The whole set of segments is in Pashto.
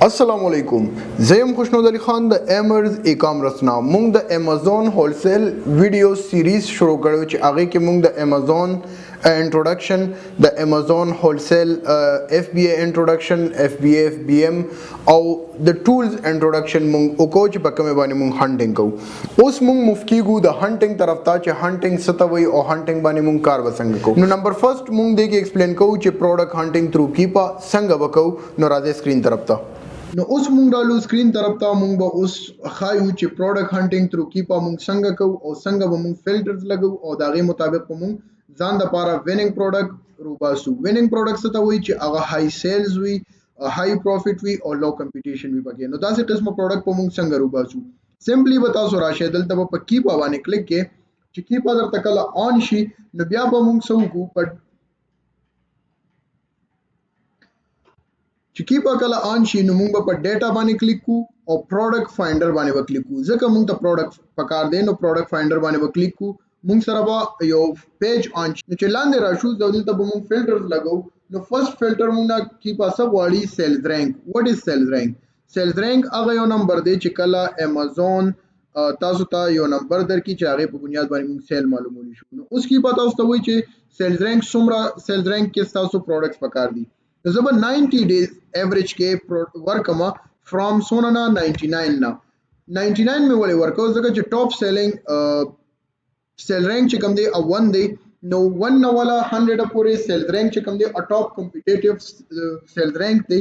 السلام علیکم زیم خوشنود علی خان د ایمرز ای کامرس نا مونږ د امازون هولسیل ویډیو سیریز شروع کړو چې هغه کې مونږ د امازون انټروډکشن د امازون هولسیل اف بی ای انټروډکشن اف بی ای اف بی ایم او د ټولز انټروډکشن مونږ وکړو چې په کومه باندې مونږ هانټینګ کوو. اوس مونږ مفکیګو د هانټینګ طرف ته چې هانټینګ ستوي او هانټینګ باندې مونږ کار وسنګ کوو. نو نمبر فرست مونږ دې کې ایکسپلین کوو چې پروډکټ هانټینګ تھرو کیپا څنګه وکړو. نو راځي سکرین طرف ته. نو اوس مونږ رالو سکرین طرف ته مونږ به اوس خایو چې پروډکټ هانټینګ تھرو کیپا مونږ څنګه کوو او څنګه به مونږ فلټرز لګو او داغه مطابق به مونږ ځان د لپاره ویننګ پروډکټ روباسو. ویننګ پروډکټ څه ته وایي چې هغه هاي سیلز وي، هاي پروفټ وي او لو کمپټیشن وي پکې. نو داسې قسمه پروډکټ په مونږ څنګه روباسو. سمپلی به تاسو راشه دلته په کیپا باندې کلیک کې چې کیپا درته کله آن شي نو بیا به مونږ څه وکړو په چې کیپا کله آن شي نو موږ په ډیټا باندې کلیک کوو او پروډکټ فایندر باندې به کلیک کوو. ځکه موږ ته پروډکټ پکار دی نو پروډکټ فایندر باندې به کلیک کوو. موږ سره به یو پیج آن شي. نو چې لاندې راشو دلته به موږ فلټرز لګو. نو فرست فلټر موږ کیپا سب واړي سیلز رینک. واټ از سیلز رینک؟ سیلز رینک هغه یو نمبر دی چې کله امازون تاسو ته یو نمبر درکې چې هغه په بنیاد باندې موږ سیل معلومولی شو. نو اوس کیپا تاسو ته وایي چې سیلز رینک څومره سیلز رینک کې تاسو پروډکټس پکار دي. نو زه به 90 ډیز ایوریج کې ورکما فرام سونانا 99 نا 99 مې ولې ورکو ځکه چې ټاپ سیلینګ سیل رینک چې کوم دی او 1 دی. نو 1 نه ولا 100 پورې سیل رینک چې کوم دی ا ټاپ کمپټیټیو سیل رینک دی،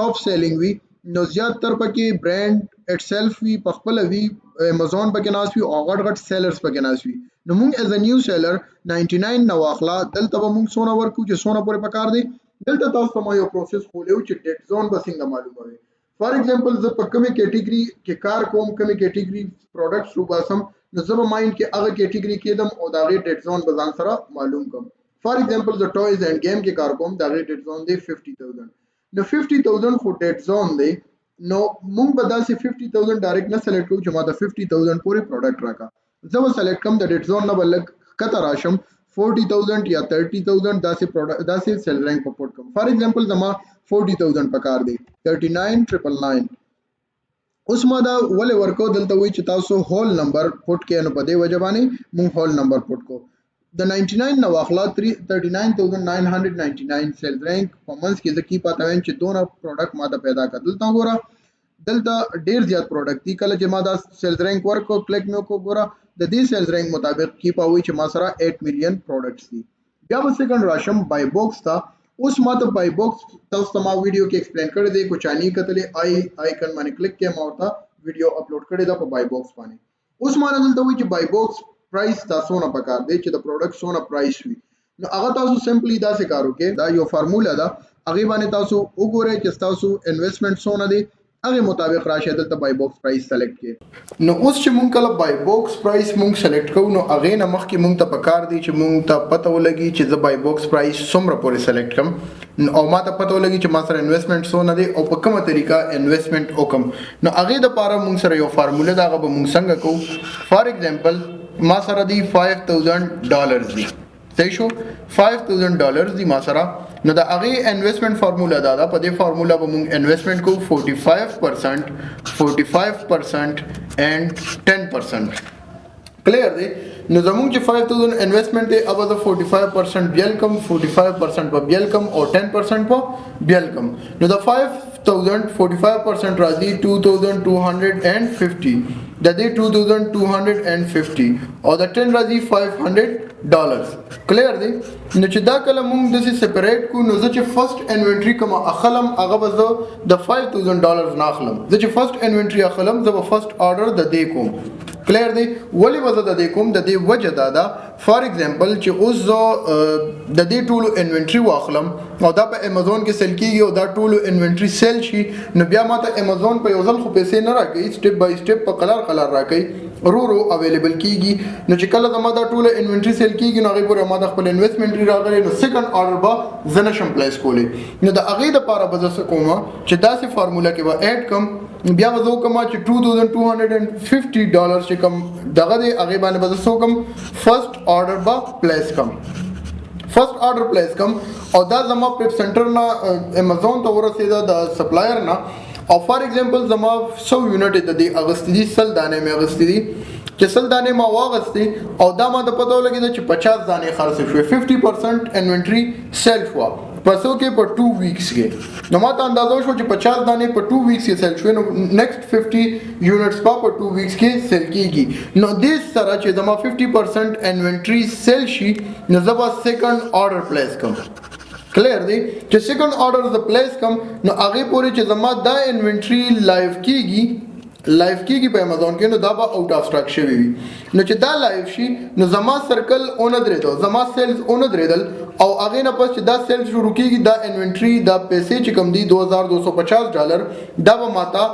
ټاپ سیلینګ وی. نو زیات تر پکې برانډ اټ سیلف وی، پخپل وی، امازون پکې ناس وی او غټ غټ سیلرز پکې ناس وی. نو موږ ایز ا نیو سیلر 99 نو واخلا دلته به موږ سونا ورکو چې سونا پورې پکار دی. دلته تاسو ته یو پروسس خولیو چې ډیټ زون به څنګه معلوموي. فار ایگزامپل زه په کومه کیټګری کې کار کوم، کومه کیټګری پروډکټس روباسم، نو زه به مایند کې هغه کیټګری کې دم او داغه ډیټ زون به ځان سره معلوم کوم. فار ایگزامپل زه ټویز اینڈ گیم کې کار کوم، داغه ډیټ زون دی 50000. نو 50000 خو ډیټ زون دی. نو مونږ به داسې 50000 ډایرکټ نه سلیکټ کوو چې ما ته 50000 پورې پروډکټ راکا. زه به سلیکټ کوم د ډیټ زون نه بلک کته راشم 40000 یا 30000 داسې سیل رینک په پورټ کوم. فار ایگزامپل زما 40000 پکار دی 39999. اوس ما دا ولې ورکو دلته وی چې تاسو هول نمبر پورټ کې نو په دې وجه باندې مونږ هول نمبر پورټ کو. د 99 نو واخلا 39999 سیل رینک په منځ کې ځکه پاتې وین چې دونه پروډکټ ما ته پیدا کړ. دلته ګوره دلته ډیر زیات پروډکټ دي. کله چې ما دا سیل رینک ورکو کلیک مې کو ګوره د دې سیل رینک مطابق کی پاوي چې ما سره 8 میلیون پروډکټس دي. بیا به سیکنډ راشم بای باکس ته. اوس ما ته بای باکس تاسو ته ما ویډیو کې ایکسپلین کړی دی. کوچانی کتلې آیکن باندې کلیک کې ما ورته ویډیو اپلوډ کړی دا په بای باکس باندې. اوس ما دلته وی چې بای باکس پرایس تاسو نه پکار دی چې د پروډکټ سونه پرایس وي. نو هغه تاسو سمپلی دا څه کارو کې دا یو فارمولا ده هغه باندې تاسو وګورئ چې تاسو انویسټمنټ سونه دی هغه مطابق راشه دلته بای باکس پرایس سلیکټ کړئ. نو اوس چې مونږ کله بای باکس پرایس مونږ سلیکټ کوو نو هغه نه مخکې مونږ ته پکار دی چې مونږ ته پته ولګي چې د بای باکس پرایس څومره پورې سلیکټ کوم او ما ته پته ولګي چې ما سره انویسټمنټ سونه دی او په کومه طریقه انویسټمنٹ وکم. نو هغه د لپاره مونږ سره یو فارمولا دا به مونږ څنګه کوو. فار ایگزامپل ما سره دی $5000 دی. صحیح شو $5000 دی ما سره. نو دا هغه انویسټمنٹ فارمولا دا په دې فارمولا به موږ انویسټمنٹ کو 45% 45% and 10%. کلیر دی. نو زموږ چې 5000 انویسټمنٹ دی اوبه د 45% بیل کم 45% په بیل کم او 10% په بیل کم. نو د 5000 45% راځي 2250. د دې 2250 او د 10 راځي $500. کلیر دی. نو چې دا کله موږ د سپریټ کو نو چې فرست انوینټری کوم اخلم هغه به زه د $5000 نه اخلم. زه چې فرست انوینټری اخلم زه به فرست آرډر د دې کوم. کلیر دی. ولی وزه د دې کوم د دې وجه دا فار ایگزامپل چې اوس زه د دې ټولو انوینټری واخلم او دا په امازون کې سیل کیږي او دا ټولو انوینټری سیل شي نو بیا ماته امازون په یو ځل خو پیسې نه راکړي، سټپ بای سټپ په قلار راکړي رو اویلیبل کیږي. نو چې کله زما دا ټولو انوینټری سیل کیږي نو هغه پورې ما د خپل انویسټمنټ راغلی نو سیکنډ آرډر به زه نشم پلیس کولی. نو د هغې دپاره به زه څه کوم چې داسې فارمولا کې به ایډ کم. بیا به زه وکړم چې $2250 چې کوم دغه دی هغې باندې به زه څه وکړم فرست آرډر به پلیس کم. فرست آرډر پلیس کم او دا زما پریپ سنټر نه امازون ته ورسېده د سپلایر نه او فار ایگزامپل زما 100 یونټ د دې اغستې دي 100 دانې مې اغستې دي چې 100 دانې ما واغستې او دا ما د پته ولګېده چې 50 دانې خرڅ شوې 50% انوینټري سیل شوه پسو کې په 2 ویکس کې نو ماته اندازه شو چې 50 دانې په 2 ویکس کې سیل شوې نو نیکسټ 50 یونټس په 2 ویکس کې سیل کیږي نو دې سره چې زما 50% انوینټري سیل شي نو زما سیکنډ آرډر پلیس کوم کلیر دی چې سیکنډ آرډر ز پلیس کوم نو هغه پورې چې زما دا انوینټري لایف کیږي په امازون کې نو دا به اوټ اف سټاک شوی وي نو چې دا لایف شي نو زما سرکل اون درېدو زما سیلز اون درېدل او هغه نه پس چې دا سیل شروع کیږي دا انوینټري دا پیسې چې کم دي $2250 دا به ماته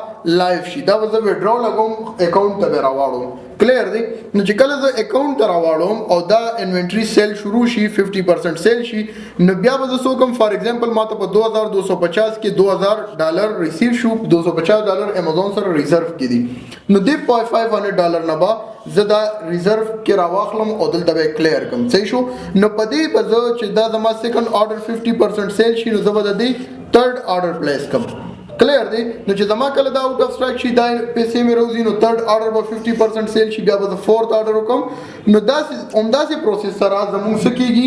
لایف شي دا به زه وډرو لګوم اکاونټ ته راوړم کلیر دی نو چې کله زه اکاونټ ته راوړم او دا انوینټري سیل شروع شي 50% سیل شي نو بیا به زه سو کوم فار ایگزامپل ماته په $2250 کې $2000 ریسیو شو $250 امازون سره ریزرو کړي نو دې $500 نه به زه دا ریزرو کې راواخلم او دلته به کلیر کوم صحیح شو نو په دې به زه چې دا زما سیکنډ آرډر 50% سیل شي نو زه به د دې تھرد آرډر پلیس کوم کلیر دی نو چې زما کله دا اوټ اف سټاک شي دا پیسې مې روزي نو تھرد آرډر به 50% سیل شي بیا به فورث آرډر وکم نو دا همداسې پروسس سره زموږ څه کېږي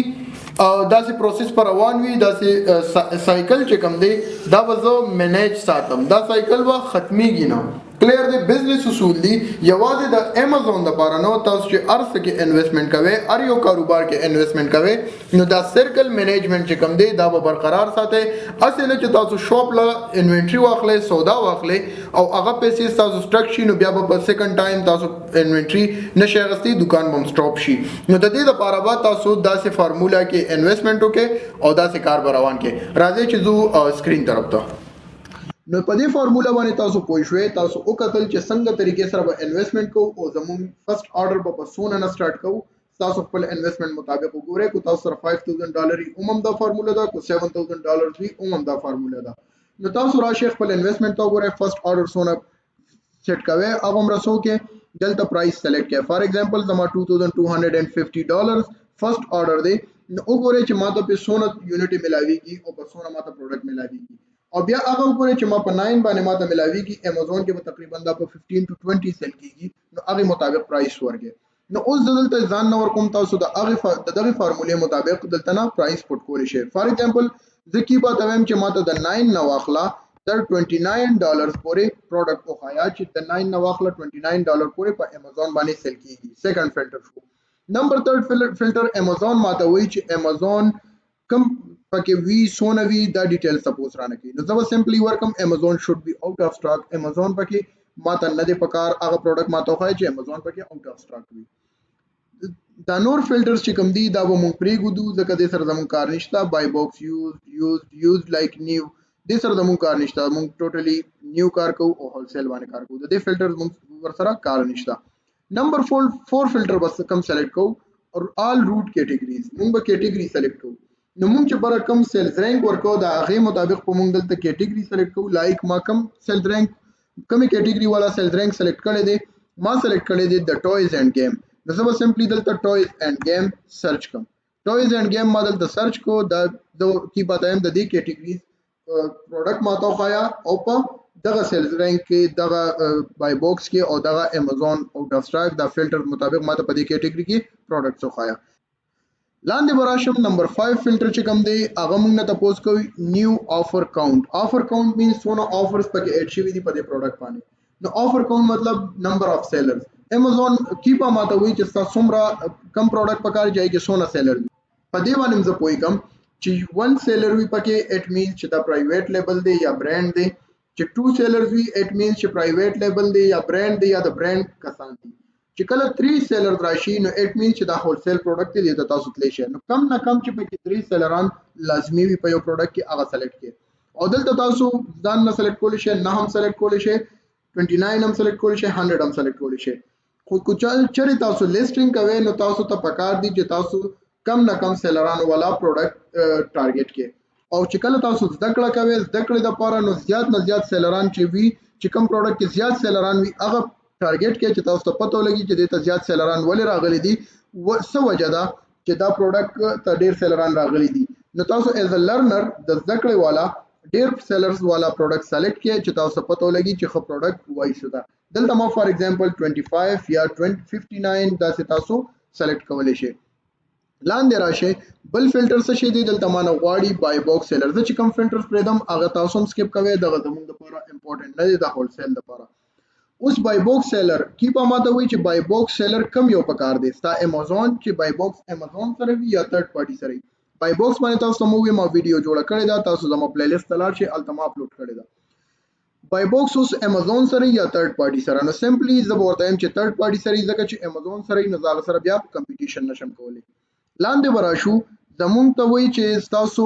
داسې پروسس پر روان وي داسې سایکل چې کوم دی دا به زه مینیج ساتم دا سایکل به ختمیږي نه کلیر دی بزنس اصول دی یوازې د امازون لپاره نو تاسو چې هر څه کې انویسټمنټ کوئ هر یو کاروبار کې انویسټمنټ کوئ نو دا سرکل مینجمنټ چې کوم دی دا به برقرار ساتئ اصل چې تاسو شاپ له انوینټری واخلئ سودا واخلئ او هغه پیسې تاسو سټک شي نو بیا به سیکنډ ټایم تاسو انوینټری نشئ اخیستی دکان به سټاپ شي نو د دې لپاره به تاسو داسې فارمولا کې انویسټمنټ وکړئ او داسې کار به روان کړئ راځئ چې زه سکرین طرف ته نو په دې فارمولا باندې تاسو پوه شئ تاسو وکتل چې څنګه طریقې سره به انویسټمنټ کوو او زموږ فرست آرډر به سونه نه سٹارټ کوو تاسو خپل انویسټمنټ مطابق وګورئ کو تاسو سره $5000 هم دا فارمولا ده کو $7000 وی هم دا فارمولا ده نو تاسو راشي خپل انویسټمنټ ته وګورئ فرست آرډر سونه سیټ کوئ هغه هم رسو کې دلته پرایس سلیکټ کړئ فار ایگزامپل زما $2250 فرست آرډر دی نو وګورئ چې ماته په سونه یونټ ملاويږي او په سونه ماته پروډکټ ملاويږي او بیا هغه وګورئ چې ما په 9 باندې ماته ملاويږي امازون کې به تقریبا دا په 15 to 20 سیل کیږي نو هغه مطابق پرایس ورګي نو اوس دلته ځان نور کوم تاسو د هغه دغه فارمولې مطابق دلته نه پرایس پټ کولی شئ فار ایگزامپل ځکه په تاویم چې ماته د 9 نو واخلا تر $29 پورې پروډکټ وخایا چې د 9 نو واخلا $29 پورې په امازون باندې سیل کیږي سیکنډ فلټر شو نمبر 3 فلټر امازون ماته وایي چې امازون کم پکې وی سونه وی دا ډیټیل سپوز رانه کی نو زما سمپلی ورکم امازون شود بی آوٹ اف سٹاک امازون پکې ماته نه دی پکار هغه پروډکټ ماته خو چې امازون پکې آوٹ اف سٹاک وي دا نور فلټرز چې کوم دي دا به مونږ پریګو ځکه د سره زمون کار نشته بای باکس یوز لایک نیو د سره زمون کار نشته مونږ ټوټلی نیو کار کوو او هولسیل باندې کار کوو د دې فلټرز مونږ ور سره کار نشته نمبر 4 فلټر بس کم سلیکټ کوو اور آل روټ کیټګریز مونږ به کیټګری سلیکټ کوو نو مونږ چې بر کم سیلز رینک ورکو دا هغه مطابق په مونږ دلته کیټګری سلیکټ کوو لایک ما کم سیلز رینک کمی کیټګری والا سیلز رینک سلیکټ کړی دی ما سلیکټ کړی دی د ټویز اینڈ گیم نو زه به سمپلی دلته ټویز اینڈ گیم سرچ کوم ټویز اینڈ گیم ما دلته سرچ کو دا کی پاتایم د دې کیټګری پروډکټ ما ته خایا او په دغه سیلز رینک کې دغه بای باکس کې او دغه امازون اوټ اف سٹاک دا فلټر مطابق ما ته په دې کیټګری کې پروډکټ خایا لاندې براشم نمبر 5 فلټر چې کوم دی هغه موږ نه تاسو کوي نیو آفر کاونٹ مینز سونه آفرز پکې اډ شوی دي په دې پروډکټ باندې نو آفر کاونٹ مطلب نمبر اف سیلرز امازون کیپا ماته وی چې تاسو څومره کم پروډکټ پکار جاي کې سونه سیلر په دې باندې زه پوي کم چې 1 سیلر وی پکې اټ مینز چې دا پرایویټ لیبل دی یا برانډ دی چې 2 سیلرز وی اټ مینز چې پرایویټ لیبل دی یا برانډ دی یا د برانډ کسان دي چې کله 3 سیلر راشي نو اټ مینز چې دا هولسیل پروډکټ دی د تاسو تللی شي نو کم نه کم چې پکې 3 سیلران لازمی وي په یو پروډکټ کې هغه سلیکټ کړئ او دلته تاسو ځان نه سلیکټ کولی شئ نه هم سلیکټ کولی شئ 29 هم سلیکټ کولی شئ 100 هم سلیکټ کولی شئ خو چېرې تاسو لیسټینګ کوئ نو تاسو ته پکار دي چې تاسو کم نه کم سیلران والا پروډکټ ټارګټ کړئ او چې کله تاسو زده کړه کوئ زده کړې د لپاره نو زیات نه زیات سیلران چې وي چې کم پروډکټ کې زیات سیلران وي هغه ټارګټ کې چې تاسو ته پته ولګي چې د ته زیات سیلران ولې راغلي دي څه وجه ده چې دا پروډکټ ته ډیر سیلران راغلي دي نو تاسو ایز ا لرنر د زده کړې والا ډیر سیلرز والا پروډکټ سلیکټ کړئ چې تاسو پته ولګي چې خو پروډکټ وایي شو دا دلته ما فار ایگزامپل 25 یا 59 داسې تاسو سلیکټ کولی شئ. لاندې راشه بل فلټر څه شي دی دلته مانه غواړي بای باکس سیلر چې کوم فلټر پرېدم هغه تاسو هم سکیپ کوئ دغه زموږ لپاره امپورټنت نه دی د هول سیل لپاره. اوس بای باکس سیلر کیپا ماته وایي چې بای باکس سیلر کم یو پکار دی ستا امازون چې بای باکس امازون سره وي یا تھرد پارټي سره وي. بای باکس باندې تاسو مو ما ویډیو جوړه کړې ده تاسو زما پلی لیست ته لاړ شئ هلته ما اپلوډ کړې ده. بای باکس اوس امازون سره یا تھرد پارټي سره نو سمپلی زه به ورته وایم چې تھرد پارټي سره ځکه چې امازون سره نو زه سره بیا کمپټیشن نشم کولی. لاندې وراشو زمونږ ته وایي چې تاسو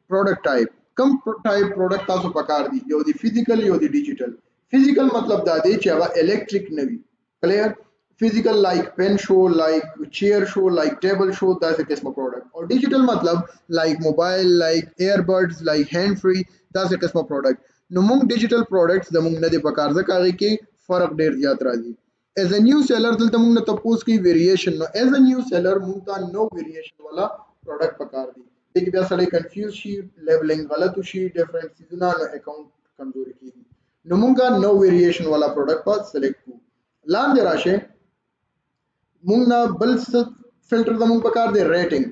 پروډکټ ټایپ کم ټایپ پروډکټ تاسو پکار دي یو دی فزیکل یو دی ډیجیټل. فزیکل مطلب دا دی چې هغه الکتریک نه وي کلیر فزیکل لایک پین شو لایک چیر شو لایک ټیبل شو داسې قسمه پروډکټ او ډیجیټل مطلب لایک موبایل لایک ایربډز لایک هاند فری داسې قسمه پروډکټ. نو موږ ډیجیټل پروډکټس زموږ نه دی پکار ځکه هغه کې فرق ډیر زیات راځي. as a new seller دلته موږ نه تاسو کې ویریشن نو as a new seller موږ ته نو ویریشن والا پروډکټ پکار دي دغه بیا سړی کنفیوز شي لیبلینګ غلط شي ډیفرنٹ سیزونه نو اکاونٹ کمزوري کیږي. نو موږ نو ویریشن والا پروډکټ په سلیکټ کو. لاندې راشه موږ نه بل فلټر زموږ پکار دی ریټینګ.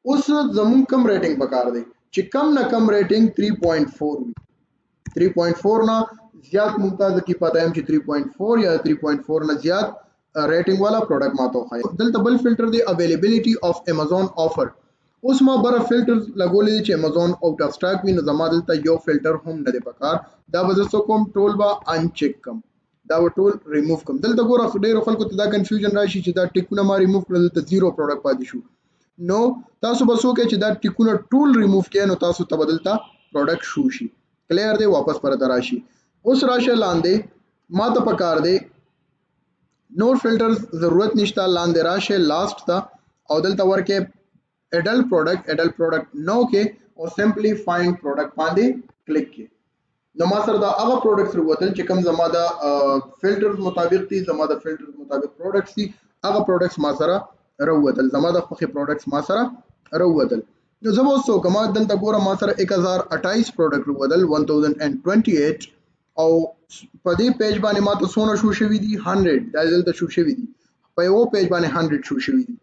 اوس زموږ کم ریټینګ پکار دی چې کم نه کم ریټینګ 3.4 وي 3.4 نه زیات ممتاز کی پته هم چې 3.4 یا 3.4 نه زیات ریټینګ والا پروډکټ ماته خای. دلته بل فلټر دی اویلیبিলিټي اف امازون آفر. اوس ما بره فلټر لګولې چې امازون آوټ اف سٹاک وي نو زما دلته یو فلټر هم نه دی پکار دا به زه کوم ټول با ان چیک کم دا و ټول ریموو کم. دلته ګوره ډیرو خلکو ته دا کنفیوژن راشي چې دا ټیکونه ما ریموو کړل دلته زیرو پروډکټ پاتې شو. نو تاسو به سوچئ چې دا ټیکونه ټول ریموو کړئ نو تاسو ته بدلتا پروډکټ شو شي کلیر دی واپس پر راشي. اوس راشه لاندې ما ته پکار دی نور فلټرز ضرورت نشته لاندې راشه لاست تا او دلته ورکه adult product نو کې او سمپلی فایند پروډکټ باندې کلیک کې. نو ما سره دا هغه پروډکټس وروتل چې کوم زما د فلټرز مطابق دي زما د فلټرز مطابق پروډکټس دي هغه پروډکټس ما سره وروتل زما د خوخي پروډکټس ما سره وروتل. نو زه اوس کوم دلته ګوره ما سره 1028 پروډکټ وروتل 1028 او په دې پیج باندې ما ته سونه شو شوی دي 100 دا دلته شو شوی دي په یو پیج باندې 100 شو شوی دي.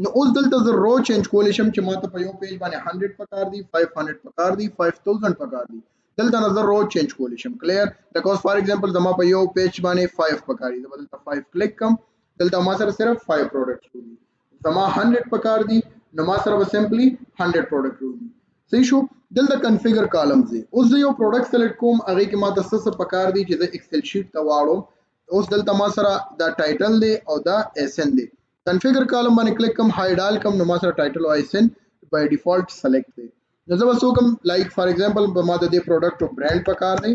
نو اوس دلته زه رو چینج کولی شم چې ما ته په یو پیج باندې 100 پکار دي 500 پکار دي 5000 پکار دي دلته نظر رو چینج کولی شم کلیر لکه فار ایگزامپل زما په یو پیج باندې 5 پکار دي دلته 5 کلیک کم دلته ما سره صرف 5 پروډکټس دي زما 100 پکار دي نو ما سره سمپلی 100 پروډکټ دي صحیح شو. دلته کنفیګر کالمز دي اوس زه یو پروډکټ سلیکټ کوم هغه کې ما د څه پکار دي چې د ایکسل شیټ ته واړم. اوس دلته ما سره دا ټایټل دی او دا اس ان دی کنفیګر کالم باندې کلیک کوم هاي ډال کوم نو ما سره ټایټل او اس ان بای ډیفالت سلیکټ دی. نو زه وسو کوم لایک فار ایگزامپل په ما د دې پروډکټ او برانډ پکار دی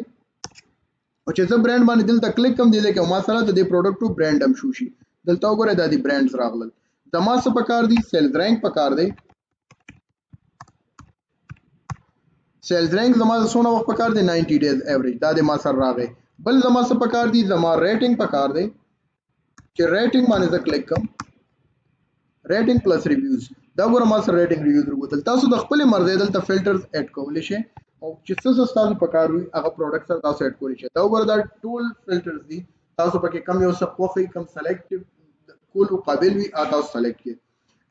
او چې زه برانډ باندې دلته کلیک کوم دی لکه ما سره د دې پروډکټ او برانډ هم شو شي دلته وګوره د دې برانډز راغلل زما څه پکار دي سیلز رینک پکار دی سیلز رینک زما سونه وخت پکار دی 90 ډیز ایوریج دا د ما سره راغی. بل زما څه پکار دی زما ریټینګ پکار دی چې ریټینګ باندې زه کلیک کوم ریټینګ پلس ریویوز دا ګوره ما سره ریټینګ ریویوز وروتل تاسو د خپل مرزه دلته فلټرز اډ کولی شئ او چې څه تاسو پکار وي هغه پروډکټ سره تاسو اډ کولی شئ دا وګوره دا ټول فلټرز دي تاسو پکې کم یو څه خوخي کم سلیکټ کول قابل وي تاسو سلیکټ کړئ.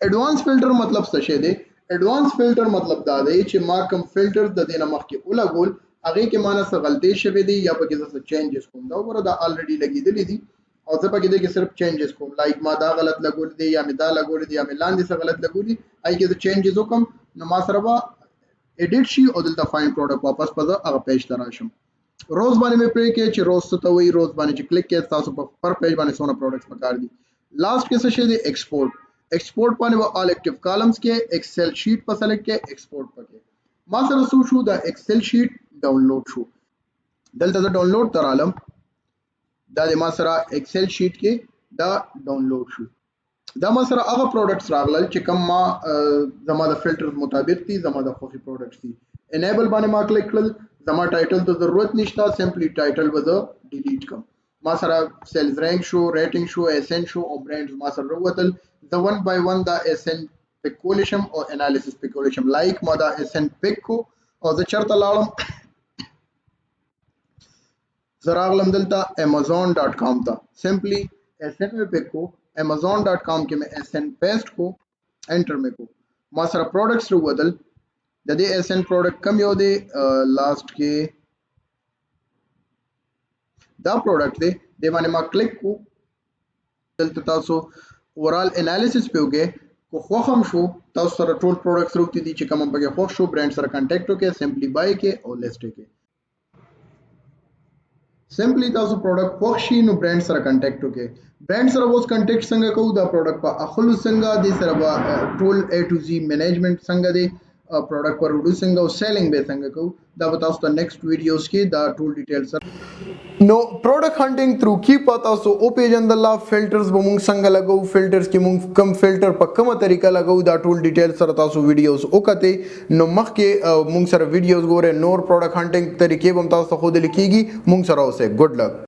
ایڈوانس فلټر مطلب څه شی دی ایڈوانس فلټر مطلب دا دی چې ما کوم فلټر د دې نه مخکې ولګول هغه کې مانه څه غلطي شوه دي یا پکې څه چینجز کوم دا وګوره دا الریډي لګیدلې دي او زه پکې دغه صرف چینجز کوم لایک ما دا غلط لګول دي یا مې دا لګول دي یا مې لاندې څه غلط لګولي اې کې د چینجز وکم نو ما سره وا ایډیټ شي او دلته فایند پروډکټ واپس پزه هغه پیج ته راشم. روز باندې مې پرې کې چې روز ته وي روز باندې چې کلیک کې تاسو په پر پیج باندې سونه پروډکټس پکار دي. لاست کې څه شي دی ایکسپورټ ایکسپورټ باندې آل اکټیو کالمز کې ایکسل شیټ په سلیکټ کې ایکسپورټ پکې ما سره سو شو دا ایکسل شیټ ډاونلوډ شو دلته زه ډاونلوډ ترالم دا د ما سره ایکسل شیټ کې دا ډاونلوډ شو دا ما سره هغه پروډکټس راغلل چې کوم ما زما د فلټر مطابق دي زما د خوخي پروډکټس دي. انیبل باندې ما کلیک کړل زما ټایټل ته ضرورت نشته سمپلی ټایټل وځ ډیلیټ کوم ما سره سیلز رینک شو ریټینګ شو اس ان شو او برانډز ما سره وروتل the one by one دا اس ان پک کولیشم او انالیسس پک کولیشم لایک ما دا اس ان پک کو او زه چرته لاړم زراغلم دلتا amazon.com تا سمپلی SN में पिक को amazon.com के में SN पेस्ट को एंटर में को ما سره پروډکټس ورودل د دې SN پروډکټ کم یو دی لاست کې دا پروډکټ دی د باندې ما کلیک کو دلته تاسو اورال انالیسس په وګه کو خوښم شو تاسو سره ټول پروډکټس وروتي دي چې کوم په خوښ شو برانډ سره کانټیکټ وکړئ سمپلی بای کې او لیست کې سمپلی تاسو پروډکټ خوښ شي نو برانډ سره کانټیکټ وکړئ برانډ سره اوس کانټیکټ څنګه کوو دا پروډکټ په اخلو څنګه د سره ټول A to Z مینجمنت څنګه دی پروډکټ پر وډو څنګه او سیلینګ به څنګه کوو دا به تاسو ته نیکسټ ویډیوز کې دا ټول ډیټیل سره نو پروډکټ هانټینګ تھرو keepa تاسو او پیجندل فلټرز به موږ څنګه لګو فلټرز کې موږ کم فلټر په کومه طریقه لګو دا ټول ډیټیل سره تاسو ویډیوز وکړئ نو مخکې موږ سره ویډیوز ګوره نور پروډکټ هانټینګ طریقې به تاسو خو د لیکيږي موږ سره اوسه ګډ لک